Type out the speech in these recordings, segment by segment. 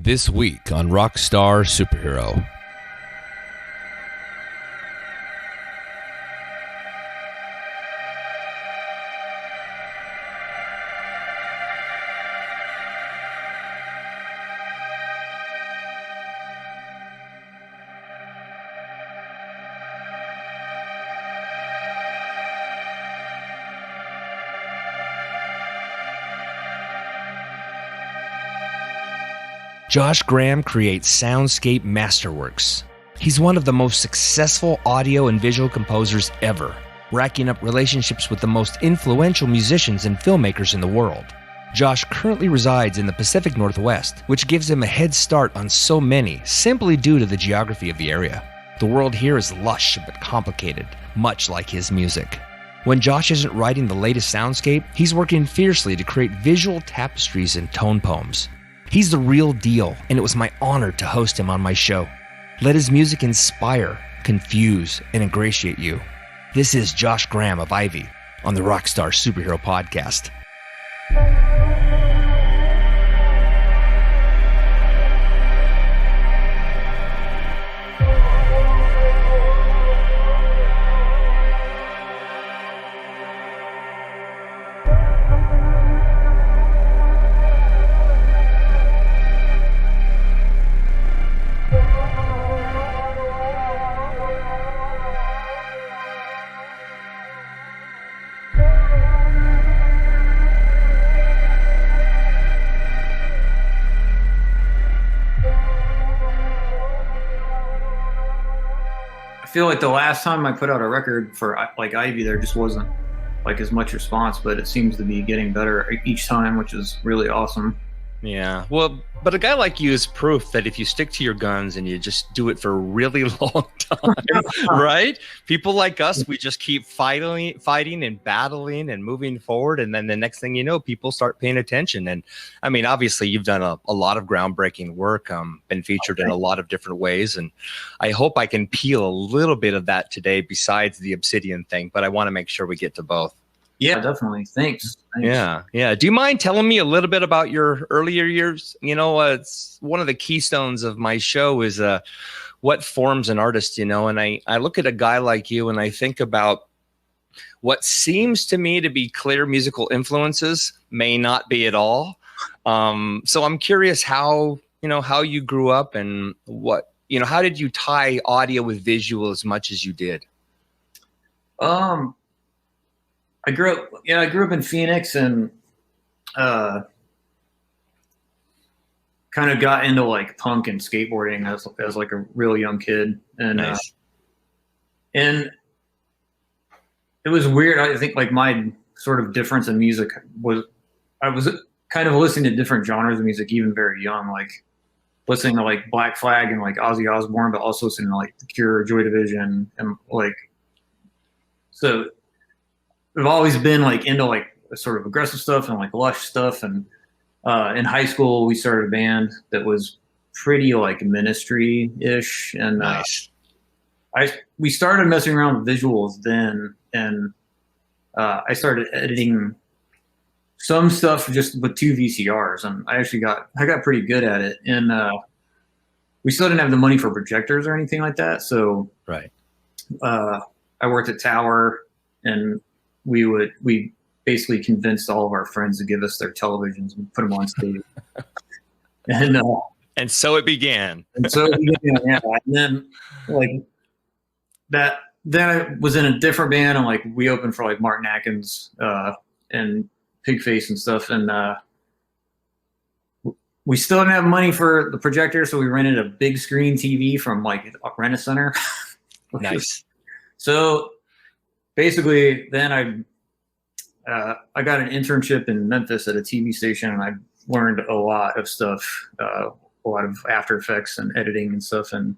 This week on Rockstar Superhero. Josh Graham creates soundscape masterworks. He's one of the most successful audio and visual composers ever, racking up relationships with the most influential musicians and filmmakers in the world. Josh currently resides in the Pacific Northwest, which gives him a head start on so many simply due to the geography of the area. The world here is lush but complicated, much like his music. When Josh isn't writing the latest soundscape, he's working fiercely to create visual tapestries and tone poems. He's the real deal, and it was my honor to host him on my show. Let his music inspire, confuse, and ingratiate you. This is Josh Graham of IIVII on the Rockstar Superhero Podcast. I feel like the last time I put out a record for like IIVII, there just wasn't like as much response, but it seems to be getting better each time, which is really awesome. Yeah, well, but a guy like you is proof that if you stick to your guns and you just do it for a really long time, right? People like us, we just keep fighting and battling and moving forward. And then the next thing you know, people start paying attention. And I mean, obviously, you've done a lot of groundbreaking work, been featured in a lot of different ways. And I hope I can peel a little bit of that today besides the Obsidian thing, but I want to make sure we get to both. Yeah, definitely. Thanks. Yeah. Do you mind telling me a little bit about your earlier years? You know, it's one of the keystones of my show is what forms an artist, you know, and I look at a guy like you and I think about what seems to me to be clear musical influences may not be at all. So I'm curious how you grew up and how did you tie audio with visual as much as you did? I grew up in Phoenix and kind of got into like punk and skateboarding as like a real young kid. And nice. And it was weird. I think like my sort of difference in music was I was kind of listening to different genres of music even very young, like listening to like Black Flag and like Ozzy Osbourne, but also listening to like The Cure, Joy Division, and like so. I've always been like into like sort of aggressive stuff and like lush stuff. And in high school, we started a band that was pretty like ministry-ish. And nice. We started messing around with visuals then. And I started editing some stuff just with 2 VCRs. And I got pretty good at it. And we still didn't have the money for projectors or anything like that. So right. I worked at Tower and we basically convinced all of our friends to give us their televisions and put them on stage. And so it began. And then like that, then I was in a different band and like we opened for like Martin Atkins and Pigface and stuff. And we still didn't have money for the projector. So we rented a big screen TV from like a Rent-A-Center. Nice. So basically, then I got an internship in Memphis at a TV station, and I learned a lot of stuff, a lot of After Effects and editing and stuff. And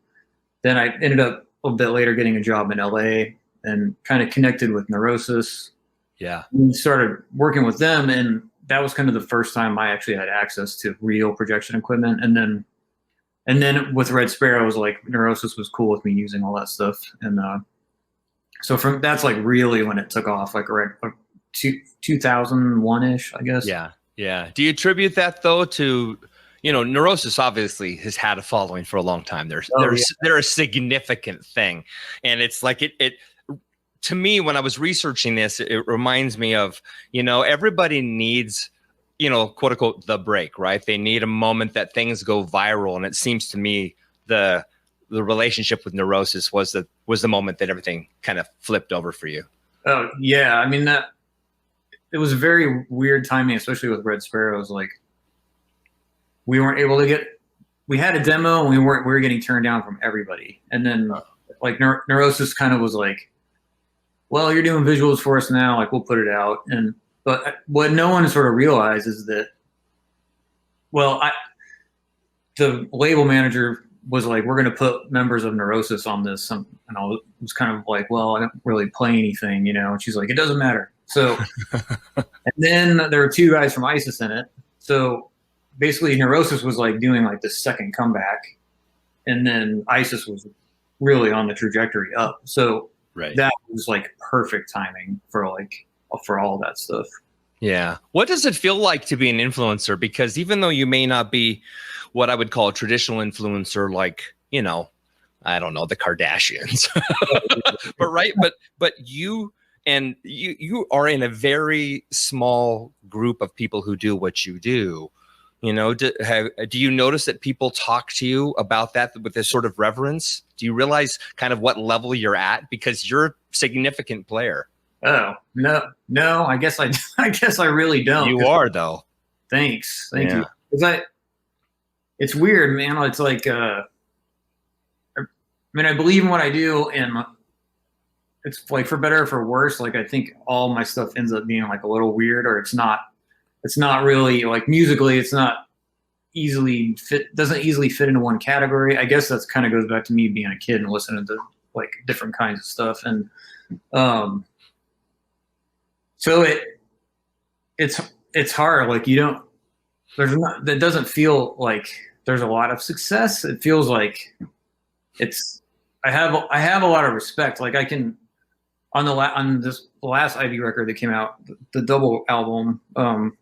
then I ended up a bit later getting a job in LA and kind of connected with Neurosis. Yeah. We started working with them, and that was kind of the first time I actually had access to real projection equipment. And then with Red Sparrow, it was like Neurosis was cool with me using all that stuff. And so that's like really when it took off, like around 2001-ish, I guess. Yeah. Do you attribute that though to Neurosis obviously has had a following for a long time. They're a significant thing. And it's like it to me, when I was researching this, it reminds me of, everybody needs, quote unquote, the break, right? They need a moment that things go viral. And it seems to me the relationship with Neurosis was the moment that everything kind of flipped over for you. Oh yeah. I mean, it was very weird timing, especially with Red Sparrows. Like, we weren't able to we had a demo and we were getting turned down from everybody. And then like Neurosis kind of was like, well, you're doing visuals for us now. Like, we'll put it out. But what no one sort of realized is that, the label manager was like, we're going to put members of Neurosis on this. And I was kind of like, well, I don't really play anything, And she's like, it doesn't matter. So, and then there were two guys from ISIS in it. So basically Neurosis was like doing like the second comeback, and then ISIS was really on the trajectory up. So that was like perfect timing for all that stuff. Yeah. What does it feel like to be an influencer? Because even though you may not be what I would call a traditional influencer, like, I don't know, the Kardashians, but you are in a very small group of people who do what you do. Do you notice that people talk to you about that with this sort of reverence? Do you realize kind of what level you're at, because you're a significant player? Oh, no, I guess I really don't. You are, though. Thanks. Thank you. Because it's weird, man. It's like, I believe in what I do, and it's like, for better or for worse, like, I think all my stuff ends up being like a little weird, or it's not really like musically, it's not doesn't easily fit into one category. I guess that's kind of goes back to me being a kid and listening to like different kinds of stuff. And, so it's hard. Like, that doesn't feel like there's a lot of success. It feels like I have a lot of respect. Like, I can, on this last IIVII record that came out, the double album, I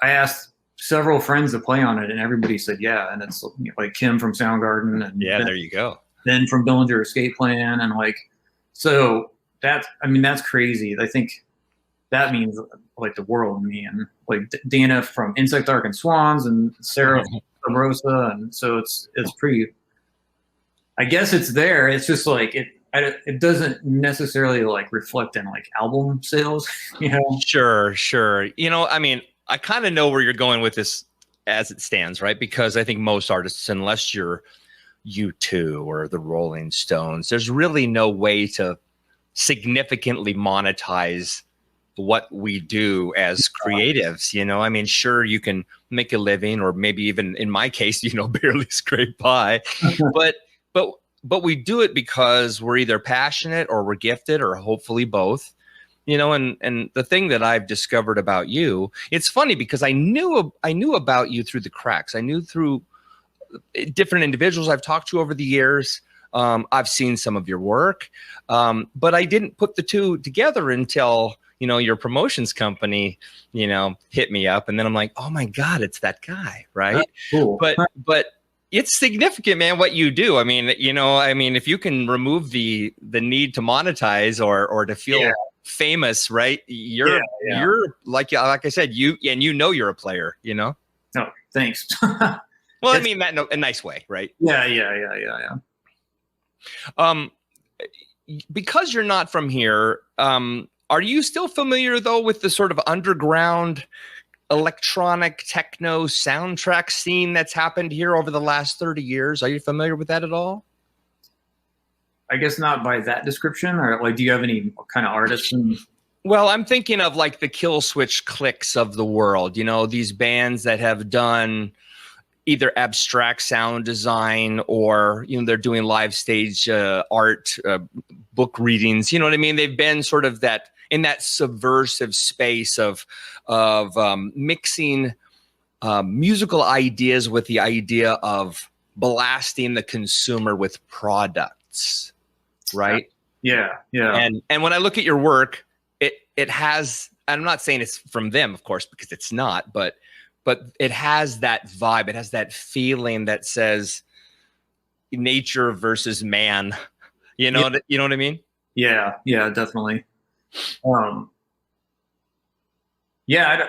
asked several friends to play on it, and everybody said yeah. And it's like Kim from Soundgarden, and there you go. Then from Dillinger Escape Plan, and like, so that's crazy. I think that means like the world to me, and like Dana from Insect Ark and Swans, and Sarah from Rosa, and so it's pretty. I guess it's there. It's just like it doesn't necessarily like reflect in like album sales, Sure. I kind of know where you're going with this as it stands, right? Because I think most artists, unless you're U2 or the Rolling Stones, there's really no way to significantly monetize what we do as creatives. Sure, you can make a living, or maybe even in my case, barely scrape by, but we do it because we're either passionate or we're gifted, or hopefully both. And the thing that I've discovered about you, it's funny because I knew about you through the cracks. I knew through different individuals I've talked to over the years. I've seen some of your work, but I didn't put the two together until, your promotions company, hit me up. And then I'm like, oh my God, it's that guy. Right. Cool. But it's significant, man, what you do. If you can remove the need to monetize or to feel famous, right? You're like I said, you're a player, Oh, thanks. Well, I mean that in a nice way, right? Yeah. Because you're not from here, are you still familiar though with the sort of underground electronic techno soundtrack scene that's happened here over the last 30 years? Are you familiar with that at all? I guess not by that description, or like, do you have any kind of artists? Well, I'm thinking of like the Kill Switch Clicks of the world, these bands that have done either abstract sound design or, they're doing live stage art, book readings. You know what I mean? They've been sort of in that subversive space of mixing musical ideas with the idea of blasting the consumer with products, right? Yeah. And when I look at your work, it has, I'm not saying it's from them, of course, because it's not, but but it has that vibe. It has that feeling that says nature versus man. You know what I mean? Yeah, definitely. Yeah,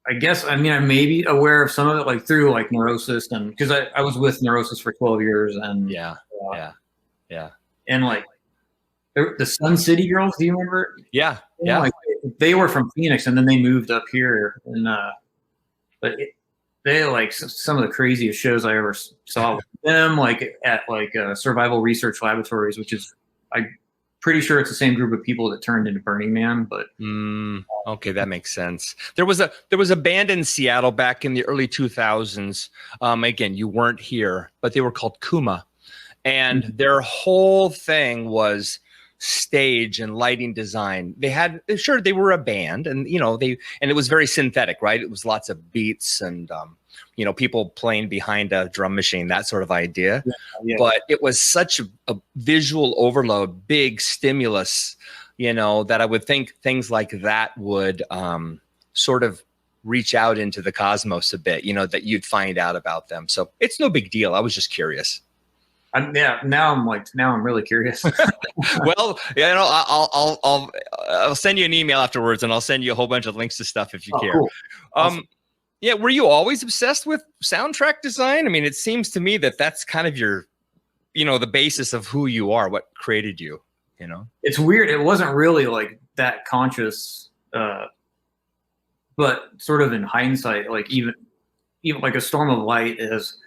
I guess, I mean, I may be aware of some of it, like through like Neurosis, and because I was with Neurosis for 12 years, and Yeah. And like the Sun City Girls, do you remember? Yeah. Like, they were from Phoenix, and then they moved up here, and they like some of the craziest shows I ever saw with them, like at like Survival Research Laboratories, which is, I'm pretty sure it's the same group of people that turned into Burning Man. But okay, that makes sense. There was a band in Seattle back in the early 2000s. Again, you weren't here, but they were called Kuma, and their whole thing was stage and lighting design. They were a band, and it was very synthetic, right? It was lots of beats and people playing behind a drum machine, that sort of idea. Yeah. But it was such a visual overload, big stimulus, that I would think things like that would sort of reach out into the cosmos a bit, that you'd find out about them. So it's no big deal. I was just curious. Now I'm really curious. Well, I'll send you an email afterwards, and I'll send you a whole bunch of links to stuff if you care. Cool. Awesome. Yeah, were you always obsessed with soundtrack design? I mean, it seems to me that that's kind of your, the basis of who you are, what created you. It's weird. It wasn't really like that conscious, but sort of in hindsight, like even like A Storm of Light is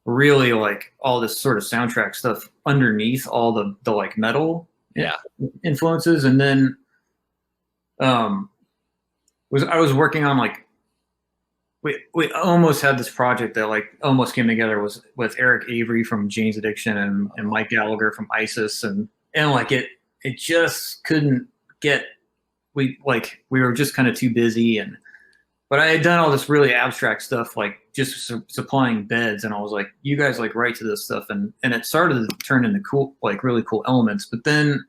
really like all this sort of soundtrack stuff underneath all the like metal influences. And then I was working on like, we almost had this project that like almost came together, was with Eric Avery from Jane's Addiction and Mike Gallagher from ISIS, and like it just couldn't get, we were just kind of too busy, but I had done all this really abstract stuff, like just supplying beds, and I was like, you guys like write to this stuff, and it started to turn into cool, like really cool elements, but then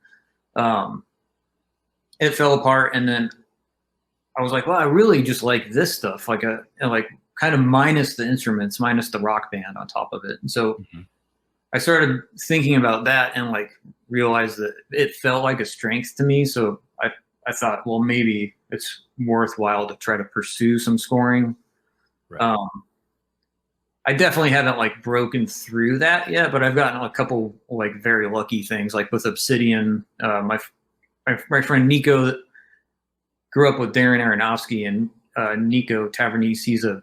it fell apart, and then I was like, well, I really just like this stuff, like kind of minus the instruments, minus the rock band on top of it. And so I started thinking about that and like realized that it felt like a strength to me. So I thought, well, maybe it's worthwhile to try to pursue some scoring. Right. I definitely haven't like broken through that yet, but I've gotten a couple like very lucky things, like with Obsidian. My friend Nico grew up with Darren Aronofsky, and Nico Tavernese, he's a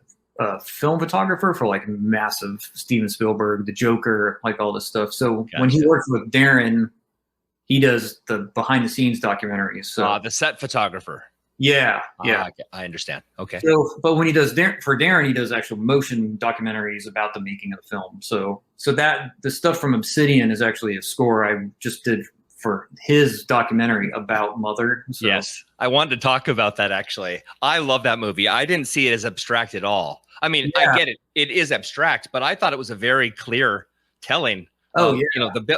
film photographer for like massive Steven Spielberg, The Joker, like all this stuff. So when he works with Darren, he does the behind the scenes documentaries. So the set photographer. Yeah. I understand. Okay. So, but when he does for Darren, he does actual motion documentaries about the making of the film. So that the stuff from Obsidian is actually a score I just did for his documentary about Mother. So. Yes, I wanted to talk about that, actually. I love that movie. I didn't see it as abstract at all. I mean, I get it. It is abstract, but I thought it was a very clear telling. I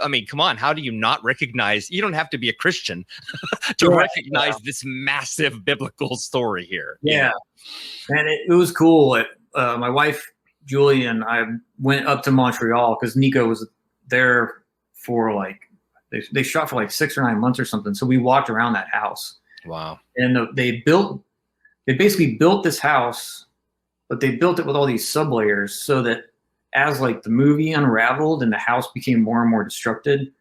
mean, come on. How do you not recognize? You don't have to be a Christian to recognize this massive biblical story here. Yeah. And it was cool. My wife, Julie, and I went up to Montreal because Nico was there for like, they shot for like 6 or 9 months or something. So we walked around that house. Wow. And they basically built this house, but they built it with all these sublayers so that as like the movie unraveled and the house became more and more destructed,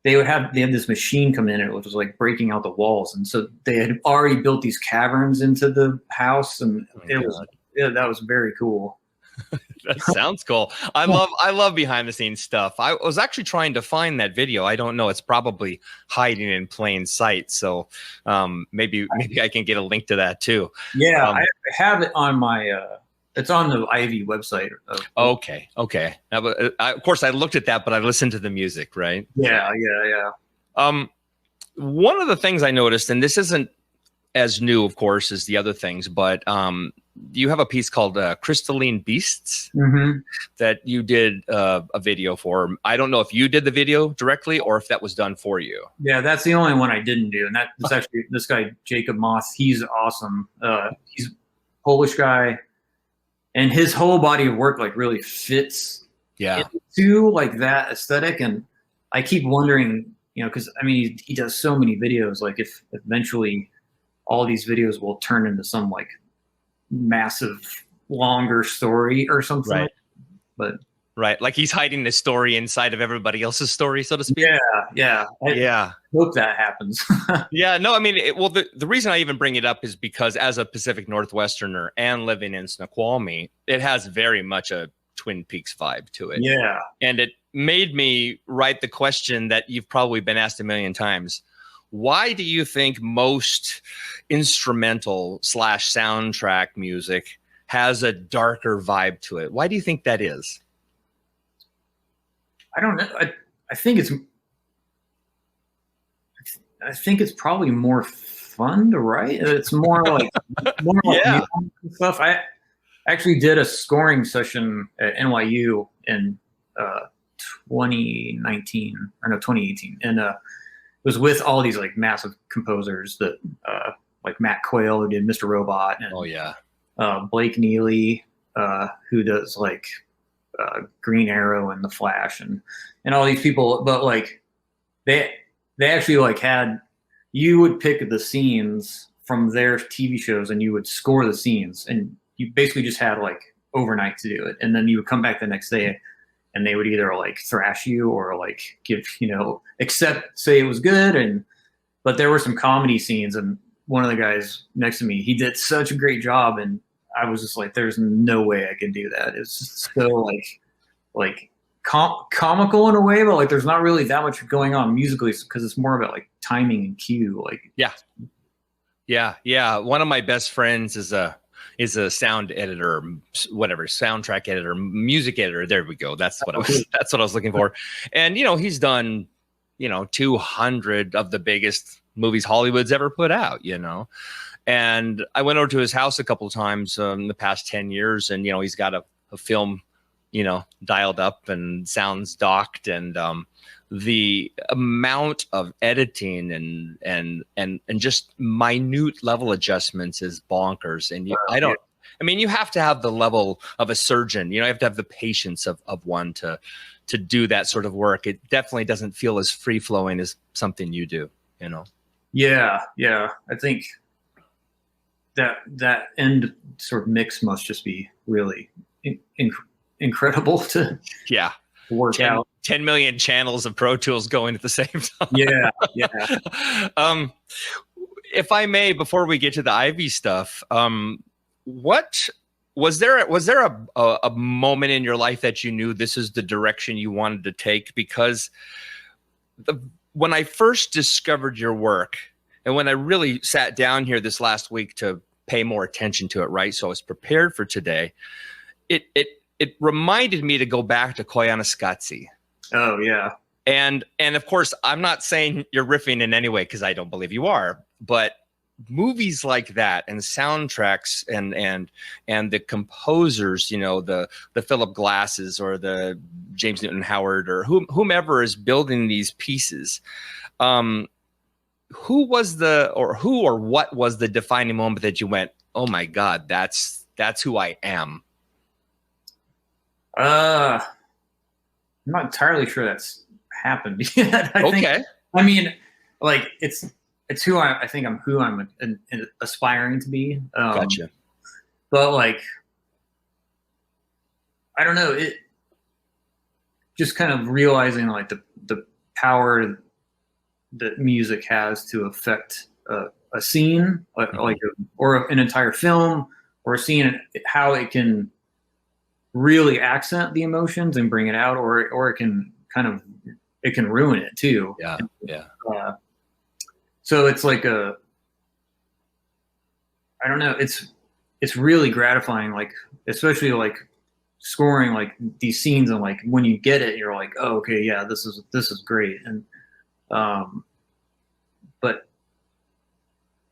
they had this machine come in and it was like breaking out the walls. And so they had already built these caverns into the house, and that was very cool. That sounds cool. I love behind the scenes stuff. I was actually trying to find that video. I don't know. It's probably hiding in plain sight. So maybe I can get a link to that too. Yeah, I have it on my. It's on the Ivy website. Okay. Now, of course, I looked at that, but I listened to the music, right? Yeah. One of the things I noticed, and this isn't as new, of course, as the other things, but you have a piece called Crystalline Beasts that you did a video for. I don't know if you did the video directly or if that was done for you. Yeah, that's the only one I didn't do. And that's actually this guy, Jacob Moth. He's awesome. He's a Polish guy. And his whole body of work like really fits into like that aesthetic. And I keep wondering, you know, because I mean, he does so many videos. Like if eventually all these videos will turn into some like massive longer story or something. Right. But like he's hiding the story inside of everybody else's story, so to speak. I hope that happens. Yeah, no, I mean, the reason I even bring it up is because as a Pacific Northwesterner and living in Snoqualmie, it has very much a Twin Peaks vibe to it. Yeah. And it made me write the question that you've probably been asked a million times. Why do you think most instrumental / soundtrack music has a darker vibe to it? Why do you think that is? I don't know. I think it's probably more fun to write. It's more like stuff. I actually did a scoring session at NYU in 2018, and it was with all these like massive composers that like Matt Quayle, who did Mr. Robot, and Blake Neely, who does like Green Arrow and The Flash, and all these people. But like they actually like you would pick the scenes from their TV shows and you would score the scenes, and you basically just had like overnight to do it, and then you would come back the next day and they would either like thrash you or like give, you know, say it was good. But there were some comedy scenes, and one of the guys next to me, he did such a great job, and I was just like, there's no way I can do that. It's just so like comical in a way, but like there's not really that much going on musically because it's more about like timing and cue. Like yeah. One of my best friends is a sound editor, whatever, soundtrack editor, music editor. There we go. That's what I was looking for. And you know, he's done 200 of the biggest movies Hollywood's ever put out. You know. And I went over to his house a couple of times in the past 10 years, and he's got a film, dialed up and sounds docked, and the amount of editing and just minute level adjustments is bonkers. And you have to have the level of a surgeon. You have to have the patience of one to do that sort of work. It definitely doesn't feel as free flowing as something you do. Yeah. I think that end sort of mix must just be really incredible to work out. 10 million channels of Pro Tools going at the same time. Yeah. If I may, before we get to the Ivy stuff, what was there a moment in your life that you knew this is the direction you wanted to take? Because when I first discovered your work, and when I really sat down here this last week to pay more attention to it, right? So I was prepared for today. It reminded me to go back to Koyaanisqatsi. Oh yeah. And of course, I'm not saying you're riffing in any way, because I don't believe you are. But movies like that and soundtracks and the composers, the Philip Glasses or the James Newton Howard or whomever is building these pieces. Who or what was the defining moment that you went, oh my God, that's who I am? I'm not entirely sure that's happened yet. I mean, like it's who I think I'm who I'm aspiring to be. Gotcha. But like, I don't know, it just kind of realizing like the power that music has to affect a scene, or an entire film, or a scene, how it can really accent the emotions and bring it out, or it can ruin it too. Yeah. So it's like I don't know, it's really gratifying, like especially like scoring like these scenes, and like when you get it, you're like, oh, okay, yeah, this is great. And but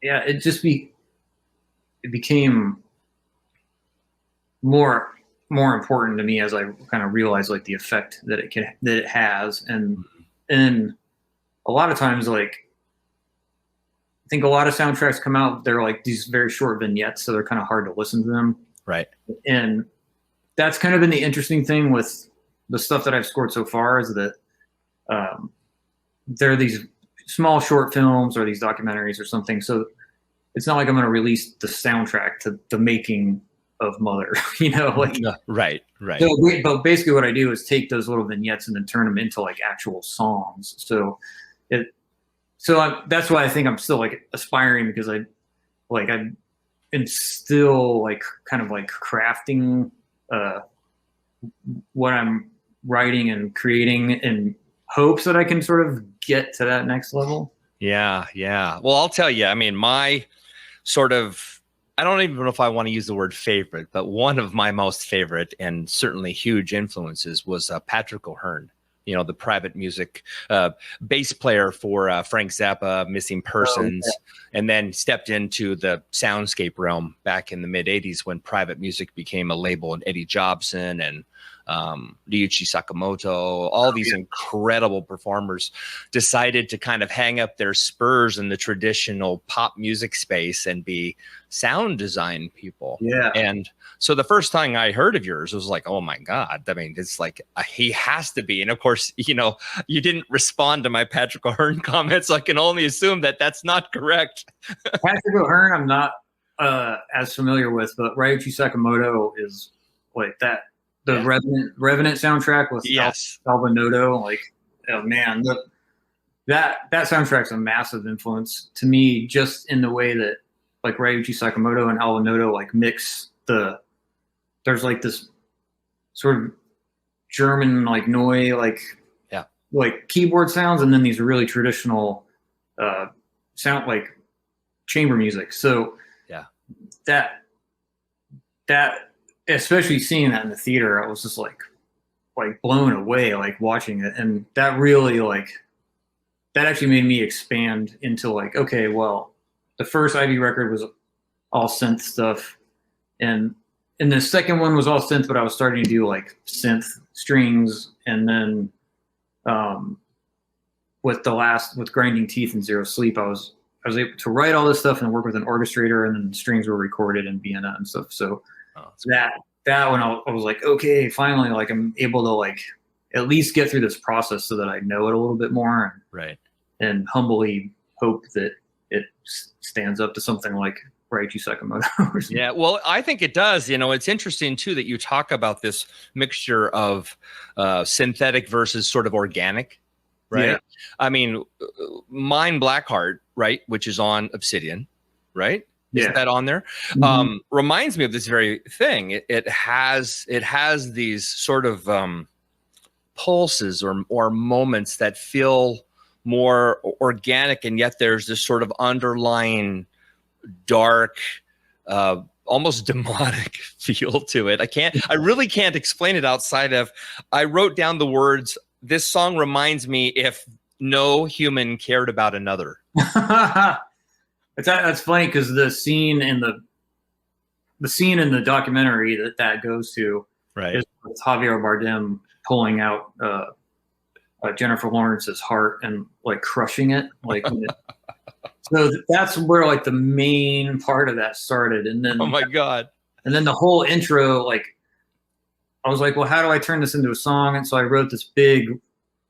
yeah, it became more important to me as I kind of realized like the effect that it has. And a lot of times, like, I think a lot of soundtracks come out, they're like these very short vignettes, so they're kind of hard to listen to them. Right. And that's kind of been the interesting thing with the stuff that I've scored so far, is that there are these small short films or these documentaries or something. So it's not like I'm going to release the soundtrack to the making of Mother, like. No, right. So, but basically what I do is take those little vignettes and then turn them into like actual songs. So that's why I think I'm still like aspiring, because I'm still like kind of like crafting what I'm writing and creating in hopes that I can sort of get to that next level. Yeah. Well, I'll tell you, I mean, my sort of, I don't even know if I want to use the word favorite, but one of my most favorite and certainly huge influences was Patrick O'Hearn, the private music bass player for Frank Zappa, Missing Persons, and then stepped into the soundscape realm back in the mid 80s when private music became a label, and Eddie Jobson and Ryuichi Sakamoto, all these incredible performers decided to kind of hang up their spurs in the traditional pop music space and be sound design people. Yeah. And so the first time I heard of yours was like, oh my God. I mean, it's like, he has to be. And of course, you didn't respond to my Patrick O'Hearn comments. So I can only assume that that's not correct. Patrick O'Hearn, I'm not as familiar with, but Ryuichi Sakamoto is like that. The Revenant soundtrack with Salvanoto, like, oh man, that soundtrack's a massive influence to me, just in the way that like Ryuichi Sakamoto and Alvanoto like mix there's like this sort of German like noi like keyboard sounds, and then these really traditional sound like chamber music. So that especially seeing that in the theater, I was just like blown away, like watching it. And that really that actually made me expand into like, okay, well, the first Ivy record was all synth stuff. And the second one was all synth, but I was starting to do like synth strings. And then with Grinding Teeth and Zero Sleep, I was able to write all this stuff and work with an orchestrator, and then the strings were recorded in Vienna and stuff. So that one, I was like, okay, finally, like I'm able to like at least get through this process so that I know it a little bit more, and humbly hope that it stands up to something like Ryuichi Sakamoto. Yeah, well, I think it does. It's interesting too that you talk about this mixture of synthetic versus sort of organic, right? Yeah. I mean, Mine Blackheart, right, which is on Obsidian, right? Is that on there? Mm-hmm. Reminds me of this very thing. It has these sort of pulses or moments that feel more organic, and yet there's this sort of underlying dark, almost demonic feel to it. I really can't explain it outside of, I wrote down the words, this song reminds me if no human cared about another. That's funny, because the scene in the documentary that goes to is with Javier Bardem pulling out Jennifer Lawrence's heart and like crushing it, like. So that's where like the main part of that started, and then oh my God, and then the whole intro, like I was like, well, how do I turn this into a song? And so I wrote this big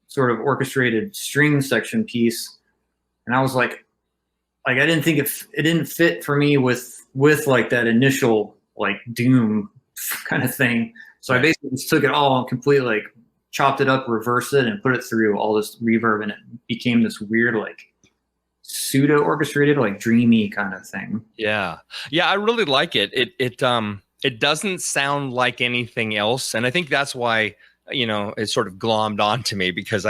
sort of orchestrated string section piece, and I was like I didn't think it didn't fit for me with like that initial like doom kind of thing. So I basically just took it all and completely like chopped it up, reversed it, and put it through all this reverb, and it became this weird like pseudo orchestrated like dreamy kind of thing. Yeah, I really like it. It doesn't sound like anything else, and I think that's why it sort of glommed onto me, because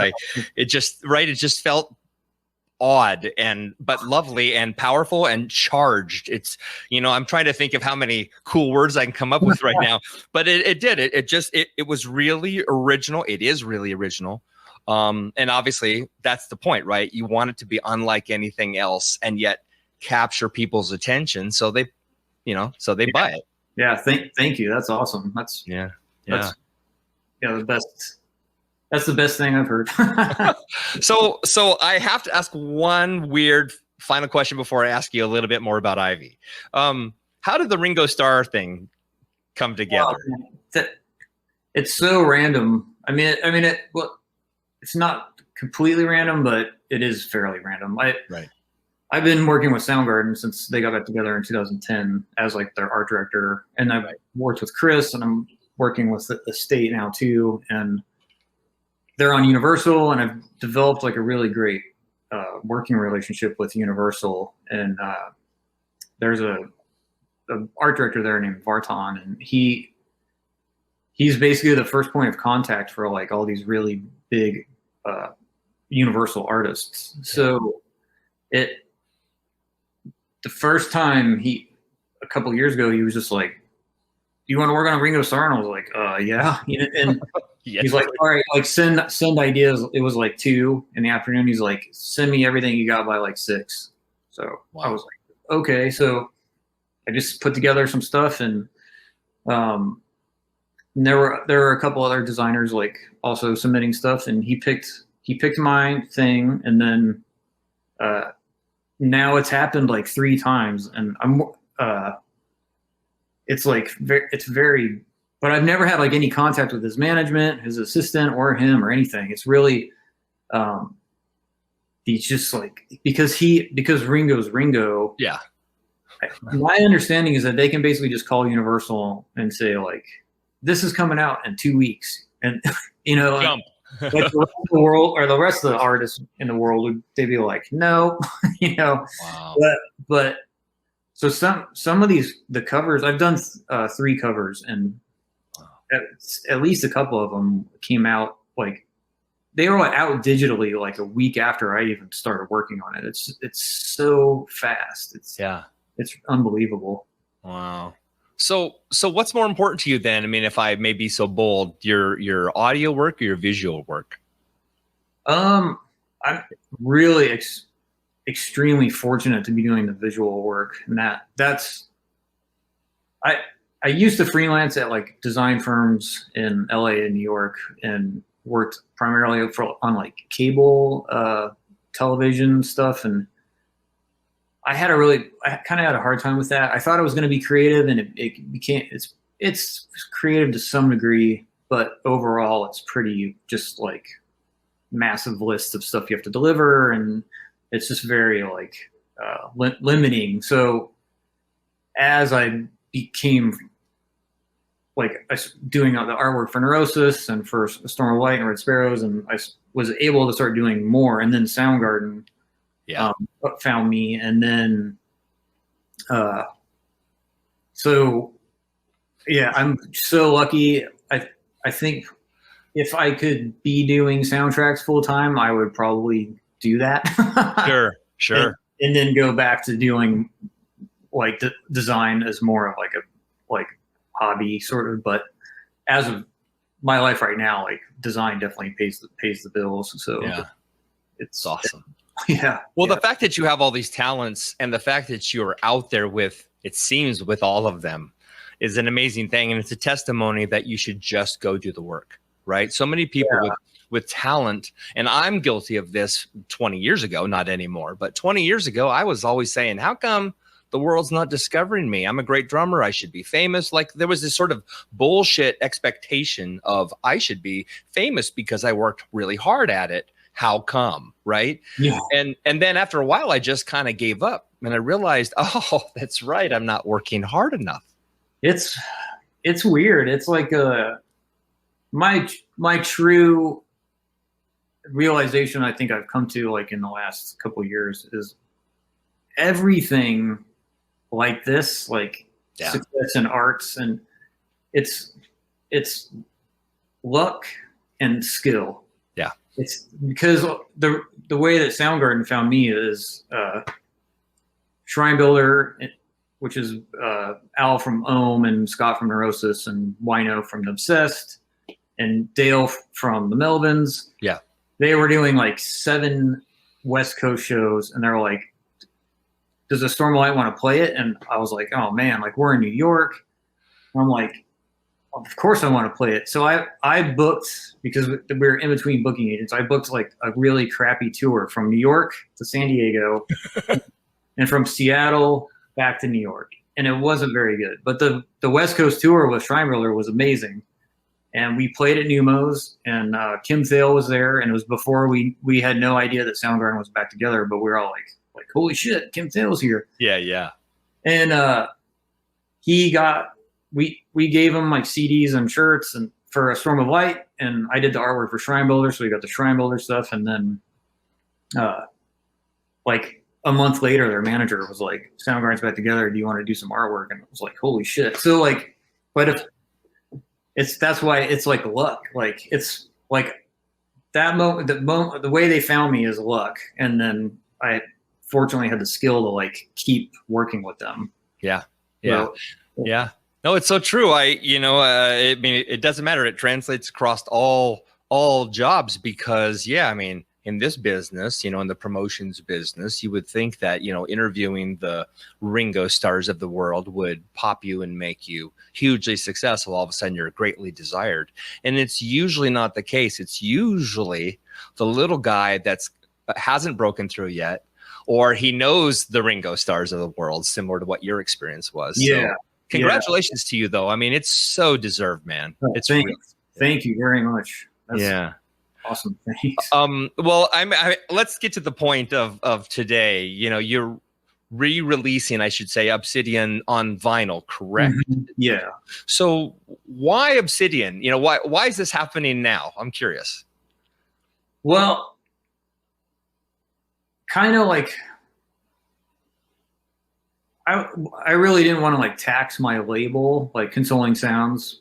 it just felt odd but lovely and powerful and charged. It's I'm trying to think of how many cool words I can come up with right now, but it was really original. It is really original. And obviously that's the point, right? You want it to be unlike anything else, and yet capture people's attention. So they, buy it. Yeah. Thank you. That's awesome. That's the best. That's the best thing I've heard. So I have to ask one weird final question before I ask you a little bit more about Ivy. How did the Ringo Starr thing come together? It's so random. I mean, it's not completely random, but it is fairly random. I've been working with Soundgarden since they got back together in 2010 as like their art director, and I've worked with Chris, and I'm working with the State now too, and they're on Universal, and I've developed like a really great working relationship with Universal, and there's a art director there named Vartan, and he's basically the first point of contact for like all these really big Universal artists. So the first time a couple of years ago, he was just like, "Do you want to work on Ringo Starr?" And I was like, "Yeah." And Yes. He's like, "All right, like send ideas." It was like 2 in the afternoon. He's like, "Send me everything you got by like 6." So wow. I was like, "Okay." So I just put together some stuff, and there were a couple other designers like also submitting stuff, and he picked my thing, and then now it's happened like 3 times, and it's like it's very, but I've never had like any contact with his management, his assistant, or him or anything. It's really he's just like, because Ringo's Ringo. Yeah. My understanding is that they can basically just call Universal and say like, "This is coming out in 2 weeks," and Jump. like the rest of the world or the rest of the artists in the world, they'd be like, "No," Wow. But so some of the covers, I've done 3 covers, and at least a couple of them came out like they were out digitally like a week after I even started working on it. It's so fast. It's unbelievable. Wow. So what's more important to you then? I mean, if I may be so bold, your audio work or your visual work? I'm really extremely fortunate to be doing the visual work, and that's I used to freelance at like design firms in LA and New York, and worked primarily on like cable television stuff, and I kind of had a hard time with that. I thought it was going to be creative, and it became, it's creative to some degree, but overall it's pretty just like massive lists of stuff you have to deliver, and it's just very like limiting. So as I became like doing the artwork for Neurosis and for Storm of Light and Red Sparrows, and I was able to start doing more, and then Soundgarden found me, and then so yeah, I'm so lucky. I think if I could be doing soundtracks full time, I would probably do that. Sure. And then go back to doing like design as more of like a hobby sort of. But as of my life right now, like design definitely pays the bills. So yeah, it's awesome. Yeah. Well, the fact that you have all these talents and the fact that you're out there with, it seems, with all of them is an amazing thing. And it's a testimony that you should just go do the work, right? So many people with talent, and I'm guilty of this 20 years ago, not anymore, but 20 years ago, I was always saying, how come the world's not discovering me? I'm a great drummer. I should be famous. Like there was this sort of bullshit expectation of I should be famous because I worked really hard at it. How come? Right. Yeah. And then after a while, I just kind of gave up, and I realized, oh, that's right, I'm not working hard enough. It's weird. It's like my true realization I think I've come to like in the last couple of years is everything like this, like success in arts, and it's luck and skill. Yeah. It's because the way that Soundgarden found me is Shrine Builder, which is Al from Ohm and Scott from Neurosis and Wino from The Obsessed and Dale from the Melvins. Yeah. They were doing like 7 West Coast shows, and they're like, does the Stormlight want to play it? And I was like, oh man, like we're in New York. And I'm like, of course I want to play it. So I booked, because we were in between booking agents, I booked like a really crappy tour from New York to San Diego and from Seattle back to New York. And it wasn't very good. But the West Coast tour with Shrine Builder was amazing. And we played at Neumos, and Kim Thale was there. And it was before we had no idea that Soundgarden was back together, but we were all like, holy shit, Kim Thale's here. Yeah, yeah. And we gave him like CDs and shirts and for A Storm of Light, and I did the artwork for Shrine Builder, so we got the Shrine Builder stuff. And then like a month later, their manager was like, Soundgarden's back together, do you want to do some artwork? And I was like, holy shit. So like, but if that's why it's like luck. Like it's like that moment, the way they found me is luck. And then I fortunately had the skill to like keep working with them. Yeah. Yeah. So, yeah. No, it's so true. I mean, it doesn't matter. It translates across all jobs because, yeah, I mean, in this business, in the promotions business, you would think that, interviewing the Ringo Stars of the world would pop you and make you hugely successful. All of a sudden, you're greatly desired. And it's usually not the case. It's usually the little guy that's hasn't broken through yet, or he knows the Ringo Stars of the world, similar to what your experience was. Yeah. So, congratulations to you, though. I mean, it's so deserved, man. It's thank you very much. That's awesome. Thanks. Well, let's get to the point of today. You're re-releasing, I should say, Obsidian on vinyl, correct? Mm-hmm. Yeah. So why Obsidian? Why is this happening now? I'm curious. Well, kind of like I really didn't want to like tax my label, like Consoling Sounds,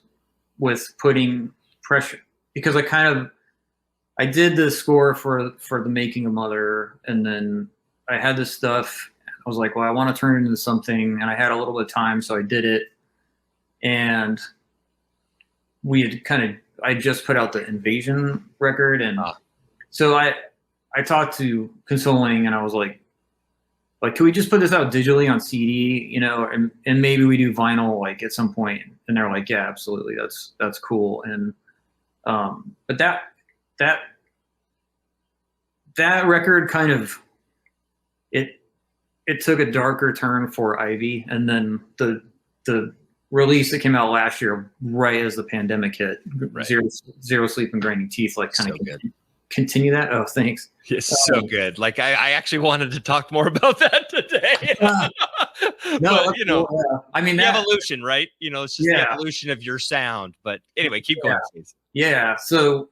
with putting pressure, because I did the score for The Making of Mother, and then I had this stuff. I was like, well, I want to turn it into something, and I had a little bit of time, so I did it. And I just put out the Invasion record, and so I talked to Consoling, and I was like, can we just put this out digitally on CD, and maybe we do vinyl like at some point? And they're like, yeah, absolutely, that's cool. And but that record kind of it took a darker turn for Ivy, and then the release that came out last year, right as the pandemic hit, right. Zero Sleep and Grinding Teeth, like kind of continue that. Oh, thanks. It's so good. Like I actually wanted to talk more about that today. No, but, cool. I mean, the evolution, right? It's just the evolution of your sound. But anyway, keep going, please. Yeah. So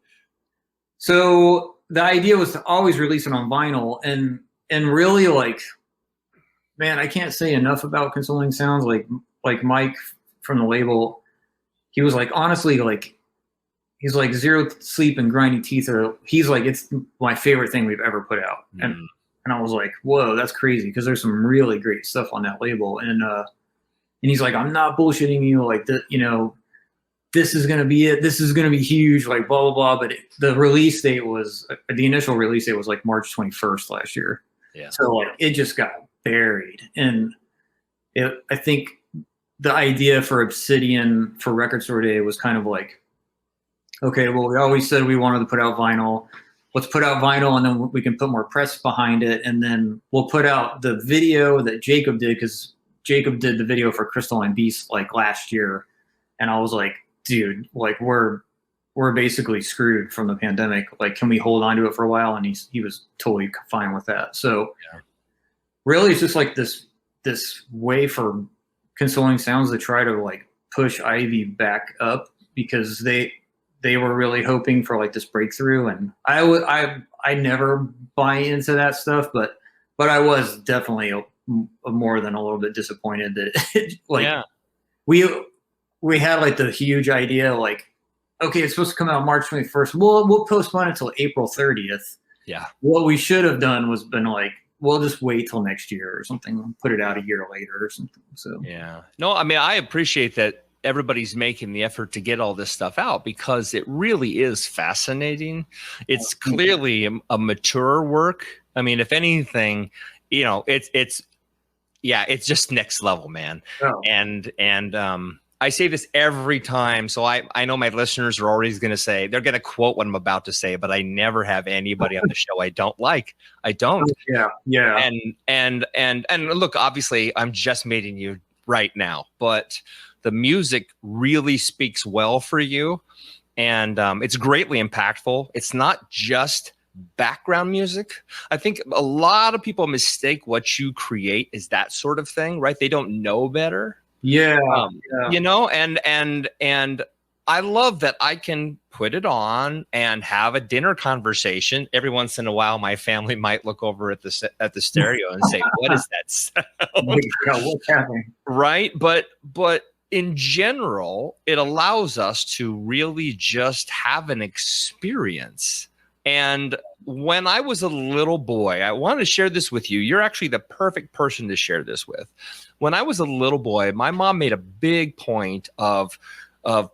the idea was to always release it on vinyl, and really, like, man, I can't say enough about Consoling Sounds. Like Mike from the label, he was like, honestly, like, he's like, Zero Sleep and Grinding Teeth he's like, it's my favorite thing we've ever put out. And I was like, whoa, that's crazy, because there's some really great stuff on that label. And he's like, I'm not bullshitting you, like, this is going to be it. This is going to be huge, like, blah, blah, blah. But the initial release date was like March 21st last year. Yeah. So like, it just got buried. And I think the idea for Obsidian for Record Store Day was kind of like, okay, well, we always said we wanted to put out vinyl. Let's put out vinyl, and then we can put more press behind it. And then we'll put out the video that Jacob did, because Jacob did the video for Crystalline Beasts like last year. And I was like, dude, like, we're basically screwed from the pandemic. Like, can we hold on to it for a while? And he was totally fine with that. So really, it's just like this way for Consoling Sounds to try to like push Ivy back up, because they were really hoping for like this breakthrough. And I never buy into that stuff, but I was definitely more than a little bit disappointed that we had like the huge idea, like, okay, it's supposed to come out March 21st. We'll postpone it until April 30th. Yeah. What we should have done was been like, we'll just wait till next year or something, put it out a year later or something. So yeah, no, I mean, I appreciate that everybody's making the effort to get all this stuff out, because it really is fascinating. It's clearly a mature work. I mean, if anything, it's yeah, it's just next level, man. Oh. And I say this every time. So I know my listeners are always going to say, they're going to quote what I'm about to say, but I never have anybody on the show I don't like. I don't. Yeah. Yeah. And look, obviously I'm just meeting you right now, but the music really speaks well for you. And it's greatly impactful. It's not just background music. I think a lot of people mistake what you create as that sort of thing, right? They don't know better. Yeah, You know, and I love that I can put it on and have a dinner conversation. Every once in a while, my family might look over at the stereo and say, "What is that sound?" Yeah, what's happening? Right, but in general, it allows us to really just have an experience. And when I was a little boy, I want to share this with you. You're actually the perfect person to share this with. When I was a little boy, my mom made a big point of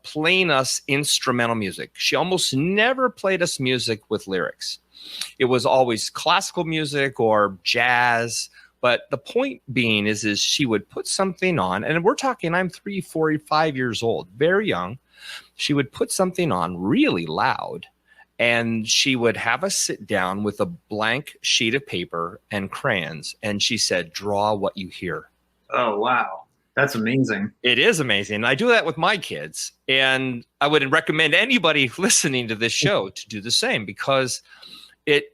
playing us instrumental music. She almost never played us music with lyrics. It was always classical music or jazz. But the point being is she would put something on, and we're talking, I'm 3, 4, 5 years old, very young. She would put something on really loud. And she would have us sit down with a blank sheet of paper and crayons. And she said, draw what you hear. Oh, wow. That's amazing. It is amazing. I do that with my kids. And I would recommend anybody listening to this show to do the same, because it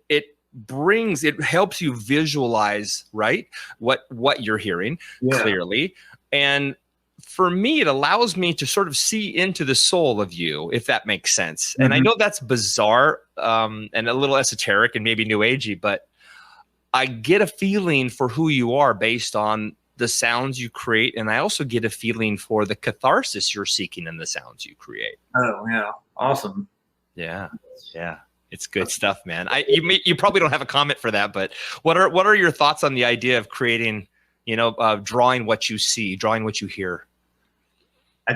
helps you visualize, right, what you're hearing clearly. And for me, it allows me to sort of see into the soul of you, if that makes sense. Mm-hmm. And I know that's bizarre and a little esoteric and maybe new agey, but I get a feeling for who you are based on the sounds you create. And I also get a feeling for the catharsis you're seeking in the sounds you create. Oh, yeah. Awesome. Yeah. Yeah. It's good stuff, man. You probably don't have a comment for that, but what are your thoughts on the idea of creating, drawing what you see, drawing what you hear?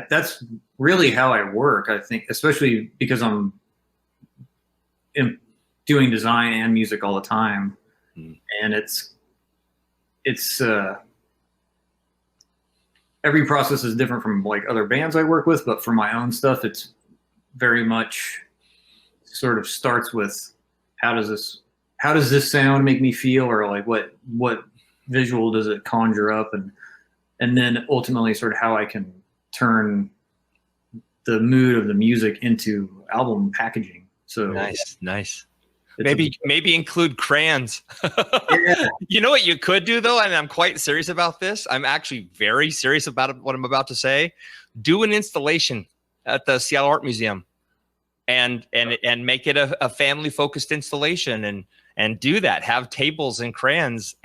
That's really how I work, I think, especially because I'm doing design and music all the time. And it's every process is different from like other bands I work with, but for my own stuff, it's very much sort of starts with how does this sound make me feel, or like what visual does it conjure up, and then ultimately sort of how I can turn the mood of the music into album packaging. So nice. Maybe include crayons. Yeah. You know what you could do though, and I'm quite serious about this. I'm actually very serious about what I'm about to say. Do an installation at the Seattle Art Museum, and make it a family focused installation, and do that. Have tables and crayons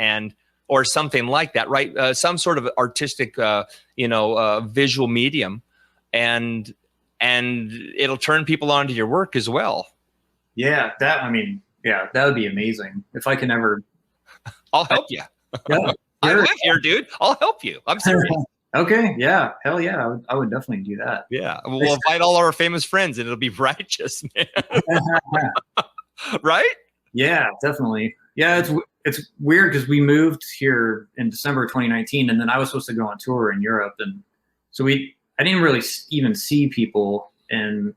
or something like that, right? Some sort of artistic, visual medium, and it'll turn people onto your work as well. Yeah, that would be amazing. If I can ever, I'll help you. Yeah, I live here, dude. I'll help you. I'm serious. Okay, yeah, hell yeah, I would definitely do that. Yeah, we'll invite all our famous friends, and it'll be righteous, man. Right? Yeah, definitely. Yeah, it's weird because we moved here in December 2019, and then I was supposed to go on tour in Europe, and so I didn't really even see people, and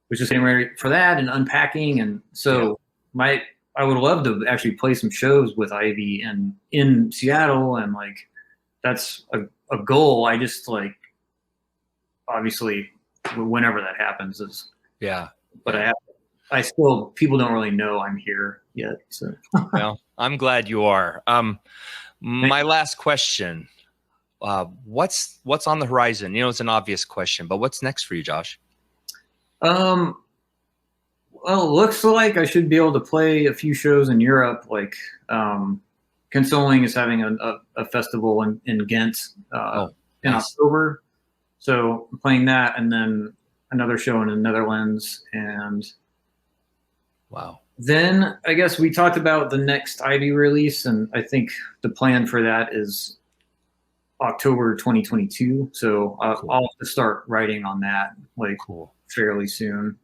was just getting ready for that and unpacking, and so I would love to actually play some shows with Ivy and in Seattle, and like that's a goal. I just like obviously whenever that happens is but I still, people don't really know I'm here yet. So well, I'm glad you are. My last question, what's on the horizon? It's an obvious question, but what's next for you, Josh? Well, it looks like I should be able to play a few shows in Europe. Like, Consoling is having a festival in Ghent in October. So I'm playing that, and then another show in the Netherlands. And wow. Then I guess we talked about the next Ivy release, and I think the plan for that is October 2022. So I'll have to start writing on that fairly soon.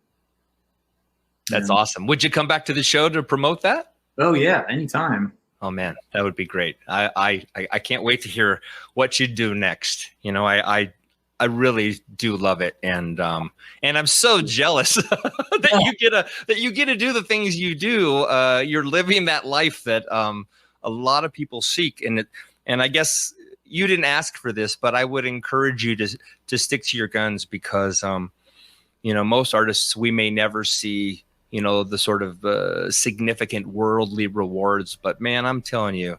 That's awesome. Would you come back to the show to promote that? Oh yeah, anytime. Oh man, that would be great. I can't wait to hear what you do next. You know, I really do love it, and I'm so jealous that you get to do the things you do. You're living that life that a lot of people seek, and I guess you didn't ask for this, but I would encourage you to stick to your guns, because you know, most artists, we may never see, you know, the sort of significant worldly rewards, but man, I'm telling you,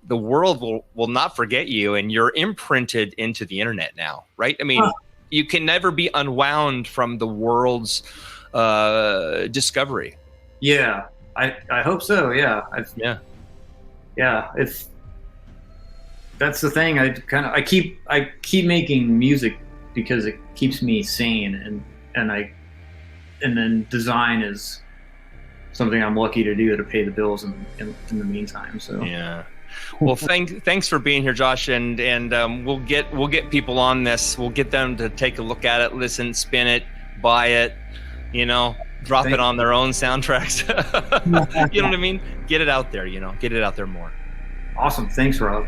the world will not forget you, and you're imprinted into the internet now, right? I mean, you can never be unwound from the world's discovery. Yeah, I hope so. Yeah. Yeah. If that's the thing, I keep making music because it keeps me sane, and then design is something I'm lucky to do to pay the bills in the meantime. So yeah. Well, thanks for being here, Josh, and we'll get people on this. We'll get them to take a look at it, listen, spin it, buy it, you know, drop it on their own soundtracks. You know what I mean? Get it out there, you know, get it out there more. Awesome. Thanks, Rob.